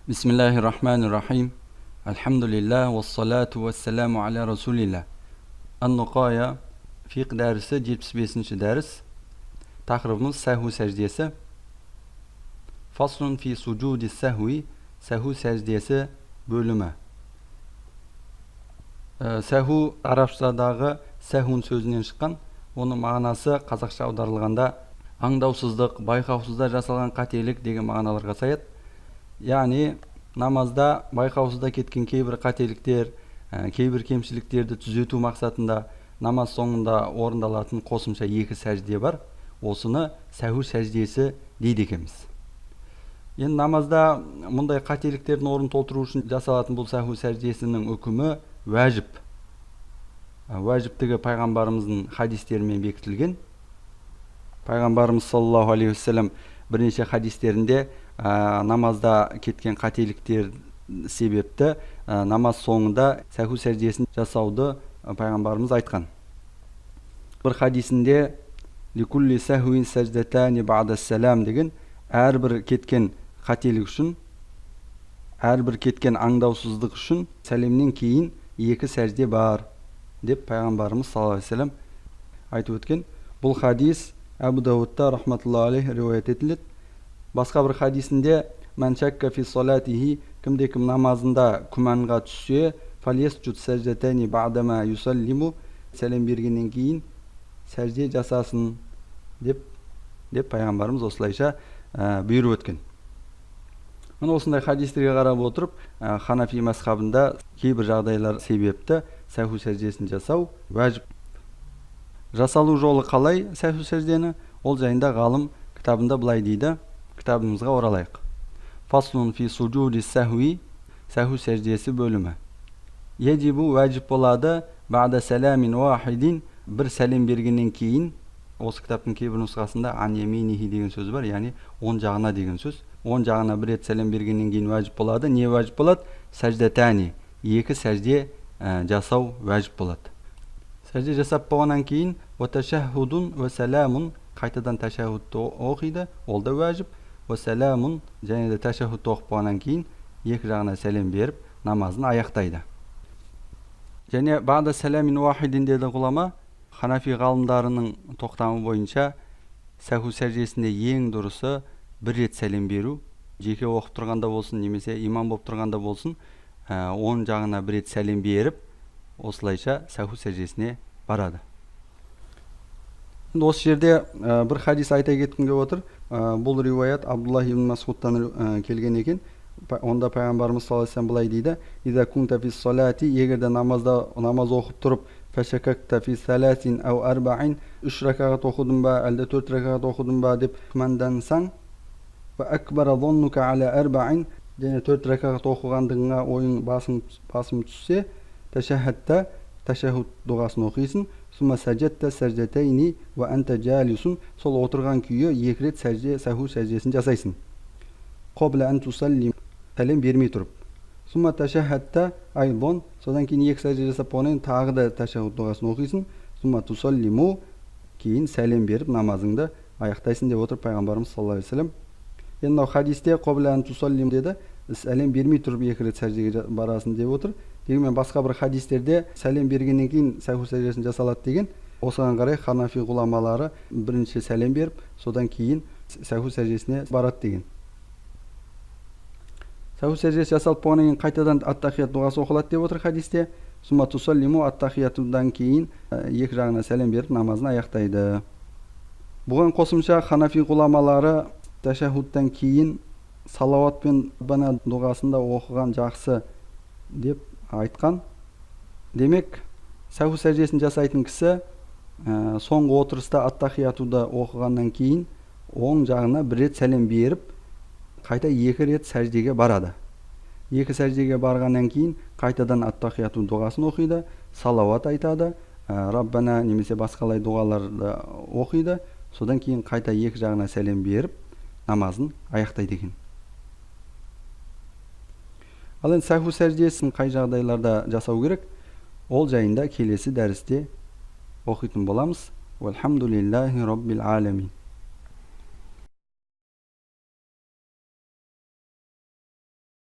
Bismillahirrahmanirrahim. Elhamdülillah ve salatu ve selamu ala Resulillah. An-Nuqaya fiqh dersi 75. ders. Taqribimiz sahvu secdesi. Faslun fi sucudi sahvi, sahvu secdesi bölümü. Sahvu Arapçaдағы sahvun sözінен шыққан. Оның мағынасы қазақша аударылғанда аңдаусыздық, байқаусызда жасалған қателік деген мағыналарға саяды. Яғни намазда байқаусызда кеткен кейбір қателіктер, кейбір кемшіліктерді түзету мақсатында намаз соңында орындалатын қосымша екі сәжде бар. Осыны сәху сәждесі дейді екенбіз. Енді намазда мұндай қателіктердің орнын толтыру үшін жасалатын бұл сәху сәждесінің үкімі уәжіп. Уәжіптігі пайғамбарымыздың хадистерімен бекітілген. Пайғамбарымыз саллаллаху алейхи вассалам бірнеше хадистерінде намазда кеткен қателіктер себепті намаз соңында сәху сәждесін жасауды пайғамбарымыз айтқан. Бір хадисінде ликулли сәхуин сәждатани бa'да сәлам деген әрбір кеткен қателік үшін, әрбір кеткен аңдаусыздық үшін сәлемнен кейін екі сәжде бар деп пайғамбарымыз саллаллаху алейхи вассалам айтып өткен. Бұл хадис Абу Даудта рахматуллаху алейхи риуаят етіледі. Басқа бір хадисінде мән шакка фи салатихи, кімде-кім намазында күмәнға түссе, фалесджуд сәждатани бa'дама юсаллиму, сәлем бергеннен кейін сәжде жасасын деп пайғамбарымыз осылайша бұйырып өткен. Мына осындай хадистерге қарап отырып, Ханафи мазхабында кейбір жағдайлар себепті сәху сәждесін жасау уәжіп. Жасалу жолы қалай сәху сәждені? Ол жайында ғалым кітабында былай дейді. Кітабымызға оралайық. Фаслун фи суджуди сәхуи, сәху сәждесі бөлімі. Ежибу уәжіп болады бa'да сәләмин уахидин, бір сәлем бергеннен кейін. Осы кітаптың кейбір нұсқасында ан яминихи деген сөз бар, яғни оң жағына деген сөз. Оң жағына бір рет сәлем бергеннен кейін уәжіп болады. Не уәжіп болады? Сәждатани, екі сәжде жасау уәжіп болады. Сәжде жасап болғаннан кейін ва ташахудун ва сәламун, қайтадан ташахудты оқиды, ол да уәжіп. Ва сәламун, және де ташахудты оқып болғаннан кейін екі жағына сәлем беріп намазын аяқтайды. Және бa'да сәламин уахидин деді ғұлама. Ханафи ғалымдарының тоқтамы бойынша сәху сәждесінде ең дұрысы бір рет сәлем беру. Жеке оқып тұрғанда болсын, немесе имам болып тұрғанда болсын, оң жағына бір рет сәлем беріп, осылайша сәху сәждесіне барады. Осы жерде бір хадис айта кеткім келіп отыр. Бұл риуаят Абдуллах ибн Мас'удтан келген екен. Онда пайғамбарымыз саллаллаху алейхи вассалам былай дейді: "Иза кунта фис салати", егерде намаз оқып тұрып, фашакакта фи саласин ау арбаин, 3 ракағат оқыдың ба, әлде 4 ракағат оқыдың ба деп күмәндансаң, ва акбара зоннука аля арбаин, және 4 ракағат оқығандығыңа ойың басым түссе, ташахатта, ташахуд дұғасын оқисың, сума сәжетта сәждетейни ва анта жалисун, сол отырған күйі 2 рет сәху сәждесін жасайсың. Қобла ан тусаллим, сәлем бермей тұрып. Сума ташахатта айбон, содан кейін 2 сәжде жасап болғаннан тағы да ташахуд дұғасын оқисың. Сума тусаллиму, кейін сәлем беріп намазыңды аяқтайсың деп отыр пайғамбарымыз саллаллаху алейхи вассалам. Енді мынау хадисте қобла ан тусаллим деді, сәлем бермей тұрып 2 рет сәждеге барасың деп отыр. Дегенмен басқа бір хадистерде сәлем бергеннен кейін сәху сәждесін жасалады деген. Осыған қарай Ханафи ғұламалары бірінші сәлем беріп, содан кейін сәху сәждесіне барады деген. Сәху сәждесі жасалып болғаннан кейін қайтадан ат-тахият дұғасы оқылады деп отыр хадисте. Сума тусаллиму, ат-тахиятудан кейін екі жағына сәлем беріп намазын аяқтайды. Бұған қосымша Ханафи ғұламалары ташахудтан кейін салауат пен бана дұғасында оқыған жақсы деп айтқан. Демек, сәху сәждесін жасайтын кісі соңғы отырыста ат-тахиятуды оқығаннан кейін оң жағына бір рет сәлем беріп, қайта 2 рет сәждеге барады. 2 сәждеге барғаннан кейін қайтадан ат-тахияту дұғасын оқиды, салауат айтады, Раббана немесе басқалай дұғаларды оқиды, содан кейін қайта 2 жағына сәлем беріп намазын аяқтайды екен. Ал енді сәху сәждесін қай жағдайларда жасау керек? Ол жайында келесі дәрісте оқитын боламыз. Валхамдулиллахи раббил аламин.